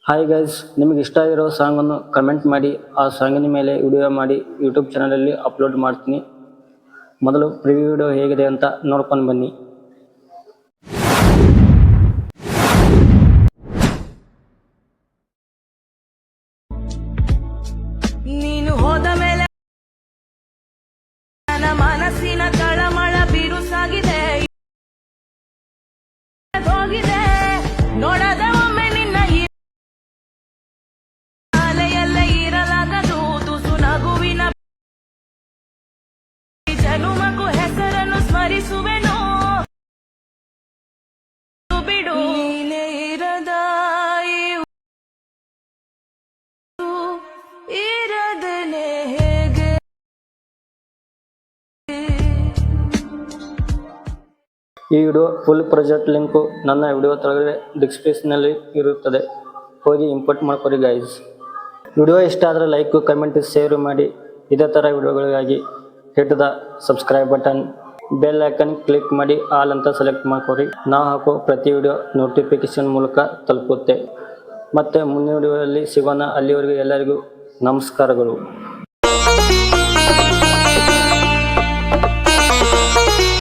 Hi guys, ನಿಮಗೆ ಇಷ್ಟ ಆಗಿರೋ ಸಾಂಗನ್ನು ಕಮೆಂಟ್ ಮಾಡಿ. ಆ ಸಾಂಗಿನ ಮೇಲೆ ವಿಡಿಯೋ ಮಾಡಿ ಯೂಟ್ಯೂಬ್ ಚಾನಲಲ್ಲಿ ಅಪ್ಲೋಡ್ ಮಾಡ್ತೀನಿ. ಮೊದಲು ಪ್ರಿವ್ಯೂ ವಿಡಿಯೋ ಹೇಗಿದೆ ಅಂತ ನೋಡ್ಕೊಂಡು ಬನ್ನಿ. ನೀನು ಹೋದ ಮೇಲೆ ನನ್ನ ಮನಸ್ಸಿನ ತಳಮಳ ಬಿರುಸಾಗಿದೆ, ಹೋಗಿದೆ ನೋಡದ ಒಮ್ಮೆ ನಿನ್ನ ಅಲೆಯಲ್ಲೇ ಇರಲಾಗದು. ತುಸು ನಗುವಿನ ಜನುಮಕ್ಕೂ ಹೆಸರನ್ನು ಸ್ಮರಿಸುವೆನು. ಬಿಡು ನೀನೇ ಇರದ ಇರದನೆ ಹೇಗೆ. ಈ ವಿಡಿಯೋ ಫುಲ್ ಪ್ರಾಜೆಕ್ಟ್ ಲಿಂಕು ನನ್ನ ವಿಡಿಯೋ ಕೆಳಗಡೆ ಡಿಸ್ಕ್ರಿಪ್ಷನಲ್ಲಿ ಇರುತ್ತದೆ, ಹೋಗಿ ಇಂಪೋರ್ಟ್ ಮಾಡ್ಕೊರಿ ಗೈಸ್. ವಿಡಿಯೋ ಇಷ್ಟ ಆದರೆ ಲೈಕ್, ಕಮೆಂಟ್, ಶೇರ್ ಮಾಡಿ. ಇದೇ ಥರ ವಿಡಿಯೋಗಳಿಗಾಗಿ hit the subscribe button, bell icon click ಮಾಡಿ ಆಲ್ ಅಂತ ಸೆಲೆಕ್ಟ್ ಮಾಡ್ಕೊರಿ. ನಾವು ಹಾಕೋ ಪ್ರತಿ ವಿಡಿಯೋ ನೋಟಿಫಿಕೇಶನ್ ಮೂಲಕ ತಲುಪುತ್ತೆ. ಮತ್ತೆ ಮುಂದಿನ ವಿಡಿಯೋದಲ್ಲಿ ಸಿಗೋಣ. ಅಲ್ಲಿವರೆಗೂ ಎಲ್ಲರಿಗೂ ನಮಸ್ಕಾರಗಳು.